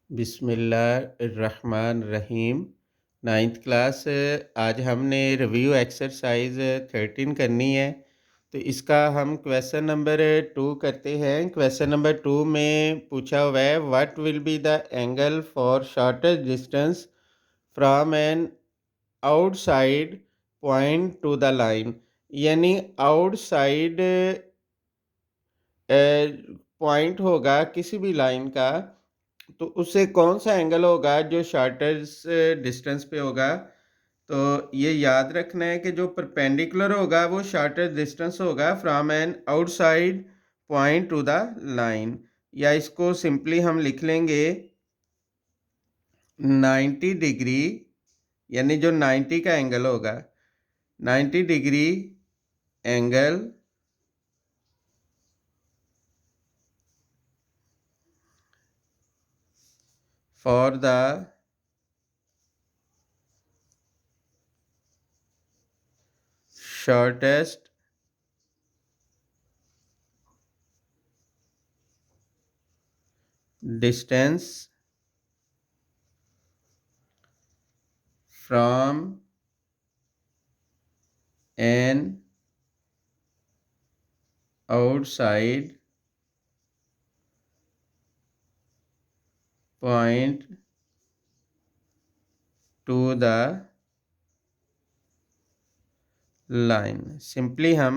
बिस्मिल्लाहिर्रहमानिर्रहीम। Ninth class. आज हमने रिव्यू एक्सरसाइज 13 करनी है। तो इसका हम क्वेश्चन नंबर 2 करते हैं। क्वेश्चन नंबर 2 में पूछा हुआ है what will be the angle for shortest distance from an outside point two the line. यानी आउटसाइड पॉइंट होगा किसी भी लाइन का, तो उससे कौन सा एंगल होगा जो शॉर्टेस्ट डिस्टेंस पे होगा। तो ये याद रखना है कि जो परपेंडिकुलर होगा वो शॉर्टेस्ट डिस्टेंस होगा from an outside point two the line. या इसको सिंपली हम लिख लेंगे 90 डिग्री, यानी जो 90 का एंगल होगा, 90 degree angle for the shortest distance from an outside point to the line. Simply हम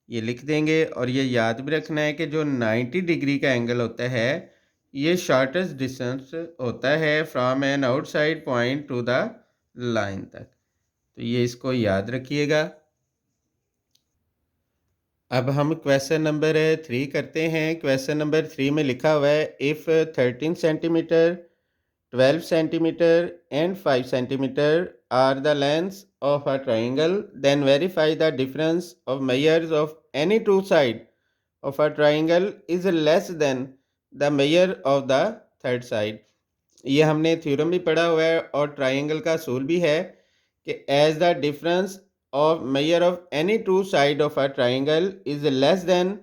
ये लिख देंगे और ये याद भी रखना है कि जो 90 डिग्री का एंगल होता है ये शॉर्टेस्ट डिस्टेंस होता है from an outside point two the line तक। तो ये इसको याद रखिएगा। अब हम क्वेश्चन नंबर 3 करते हैं। क्वेश्चन नंबर 3 में लिखा हुआ है if 13 centimetre 12 centimeter and 5 centimeter are the lengths of a triangle, then verify the difference of measures of any two sides of a triangle is less than the measure of the third side। ये हमने theorem भी पढ़ा हुआ है और triangle का असूल भी है कि as the difference of measure of any two side of a triangle is less than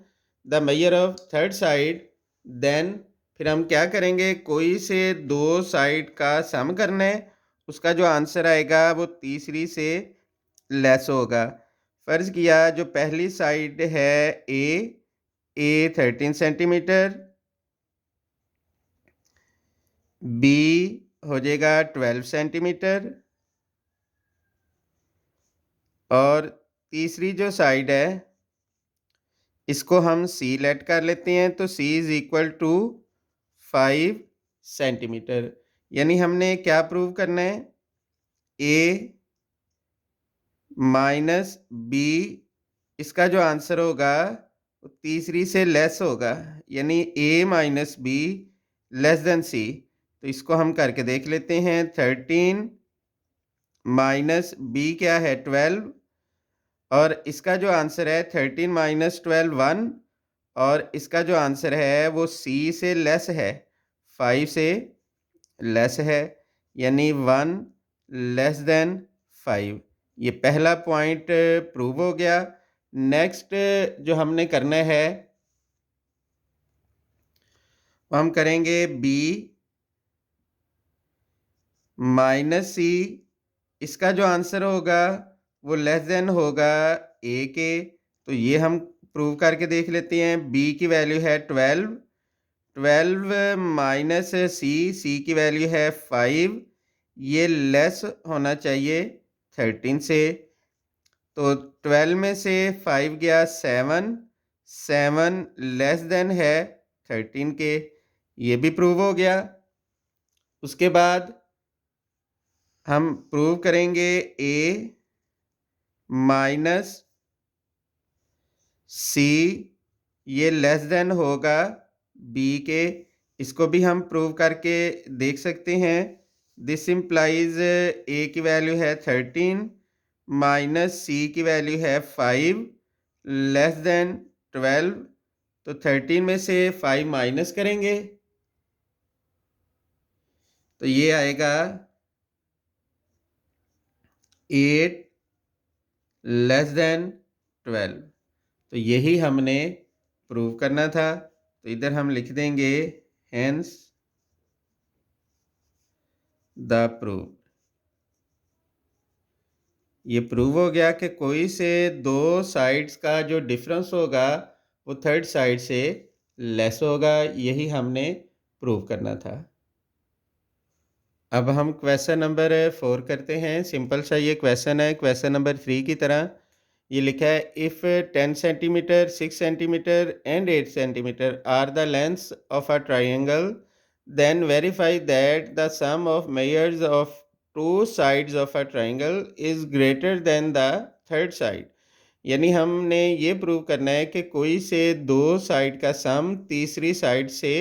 the measure of third side, then फिर हम क्या करेंगे, कोई से दो साइड का सम करना है, उसका जो आंसर आएगा वो तीसरी से लेस होगा। फ़र्ज़ किया जो पहली साइड है ए 13 सेंटीमीटर, बी हो जाएगा 12 सेंटीमीटर और तीसरी जो साइड है इसको हम सी लेट कर लेते हैं। तो सी इज़ इक्वल टू 5 सेंटीमीटर। यानी हमने क्या प्रूव करना है, ए माइनस बी, इसका जो आंसर होगा वो तीसरी से लेस होगा, यानी ए माइनस बी लेस देन सी। तो इसको हम करके देख लेते हैं। 13 माइनस बी क्या है 12, और इसका जो आंसर है 13 माइनस 12 1, और इसका जो आंसर है वो सी से लेस है, 5 से लेस है, यानी 1 लेस देन 5। ये पहला पॉइंट प्रूव हो गया। नेक्स्ट जो हमने करना है वो हम करेंगे बी माइनस सी, इसका जो आंसर होगा वो लेस देन होगा ए के। तो ये हम प्रूव करके देख लेते हैं। बी की वैल्यू है 12, 12 माइनस सी, सी की वैल्यू है 5, ये लेस होना चाहिए 13 से। तो 12 में से 5 गया 7, 7 लेस देन है 13 के, ये भी प्रूव हो गया। उसके बाद हम प्रूव करेंगे ए माइनस सी, ये लेस देन होगा बी के, इसको भी हम प्रूव करके देख सकते हैं। दिस इम्प्लाइज ए की वैल्यू है 13 माइनस सी की वैल्यू है 5 लेस देन 12। तो 13 में से 5 माइनस करेंगे तो ये आएगा 8 लेस देन 12। तो यही हमने प्रूव करना था। तो इधर हम लिख देंगे हेंस द प्रूफ। ये प्रूव हो गया कि कोई से दो साइड्स का जो डिफरेंस होगा वो थर्ड साइड से लेस होगा, यही हमने प्रूव करना था। अब हम क्वेश्चन नंबर 4 करते हैं। सिंपल सा ये क्वेश्चन है, क्वेश्चन नंबर 3 की तरह। ये लिखा है if 10 centimetre, 6 centimetre and 8 centimetre are the lengths of a triangle, then verify that the sum of measures of two sides of a triangle is greater than the third side. यानी हमने ये prove करना है कि कोई से दो side का सम तीसरी साइड से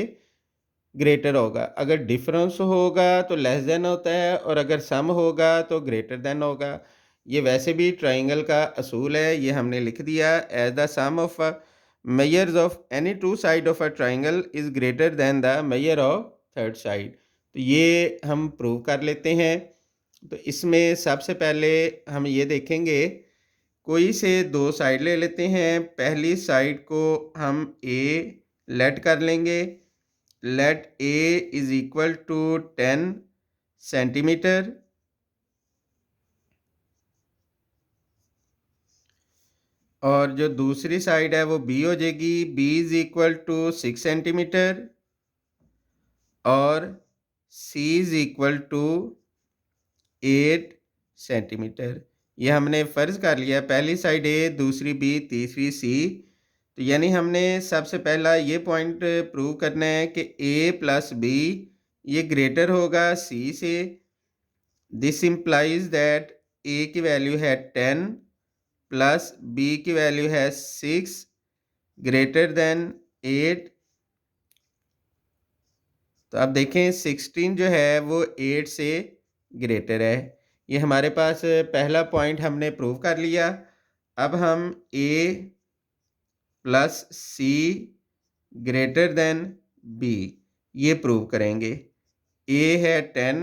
ग्रेटर होगा। अगर डिफरेंस होगा तो लेस देन होता है, और अगर सम होगा तो ग्रेटर देन होगा। ये वैसे भी ट्राइंगल का असूल है, ये हमने लिख दिया। As the sum of measures of any two side of a triangle is greater than the measure of third side. तो ये हम प्रूव कर लेते हैं। तो इसमें सबसे पहले हम ये देखेंगे, कोई से दो साइड ले लेते हैं। पहली साइड को हम ए लेट कर लेंगे। Let A is equal to 10 centimetre, और जो दूसरी साइड है वो बी हो जाएगी। B is equal to 6 centimetre और C is equal to 8 centimetre. ये हमने फ़र्ज़ कर लिया, पहली साइड ए, दूसरी बी, तीसरी सी। तो यानी हमने सबसे पहला ये पॉइंट प्रूव करना है कि ए प्लस बी ये ग्रेटर होगा सी से। दिस इम्प्लाइज दैट ए की वैल्यू है 10 प्लस बी की वैल्यू है 6 ग्रेटर देन 8। तो अब देखें 16 जो है वो 8 से ग्रेटर है। ये हमारे पास पहला पॉइंट हमने प्रूव कर लिया। अब हम ए प्लस सी ग्रेटर देन बी ये प्रूव करेंगे। ए है 10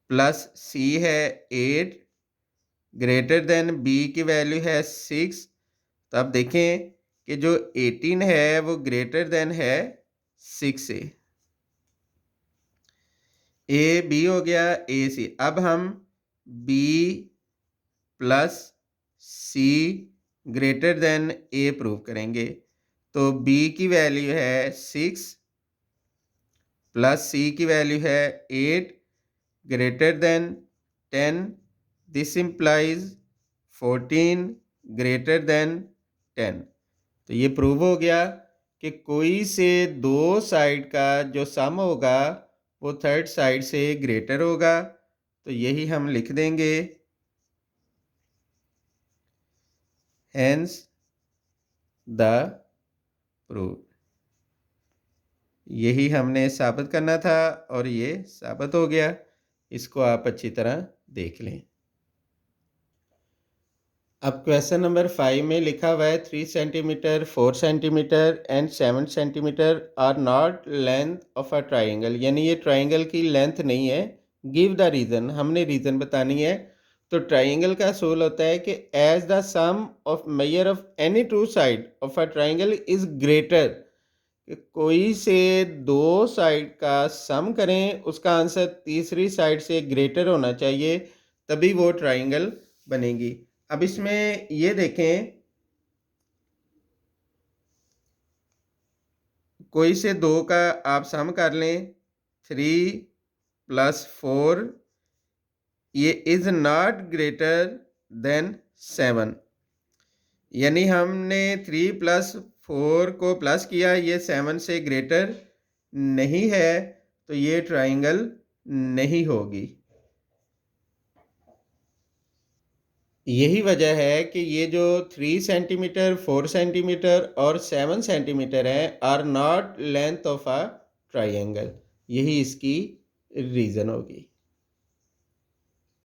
प्लस सी है 8 ग्रेटर देन बी की वैल्यू है 6। तो अब देखें कि जो 18 है वो ग्रेटर देन है 6 से। ए बी हो गया, ए सी। अब हम बी प्लस सी ग्रेटर देन ए प्रूव करेंगे। तो बी की वैल्यू है 6 प्लस सी की वैल्यू है 8 greater than 10। This implies 14 greater than 10। तो ये प्रूव हो गया कि कोई से दो साइड का जो सम होगा वो थर्ड साइड से ग्रेटर होगा। तो यही हम लिख देंगे, हैंस द प्रूफ। यही हमने साबित करना था और ये साबित हो गया। इसको आप अच्छी तरह देख लें। अब क्वेश्चन नंबर 5 में लिखा हुआ है 3 centimetre, 4 centimetre and 7 centimetre are not length of a triangle. यानी ये ट्राइंगल की लेंथ नहीं है। गिव द रीज़न, हमने रीज़न बतानी है। तो ट्राइंगल का असूल होता है कि as the sum of measure of any two side of a triangle is greater. कोई से दो साइड का सम करें, उसका आंसर तीसरी साइड से ग्रेटर होना चाहिए, तभी वो ट्राइंगल बनेगी। अब इसमें ये देखें, कोई से दो का आप सम कर लें। 3 प्लस 4 ये इज़ नॉट ग्रेटर देन 7। यानी हमने 3 प्लस 4 को प्लस किया, ये 7 से ग्रेटर नहीं है, तो ये ट्राइंगल नहीं होगी। यही वजह है कि ये जो 3 सेंटीमीटर, 4 सेंटीमीटर और 7 सेंटीमीटर है are not length of a triangle. यही इसकी रीज़न होगी।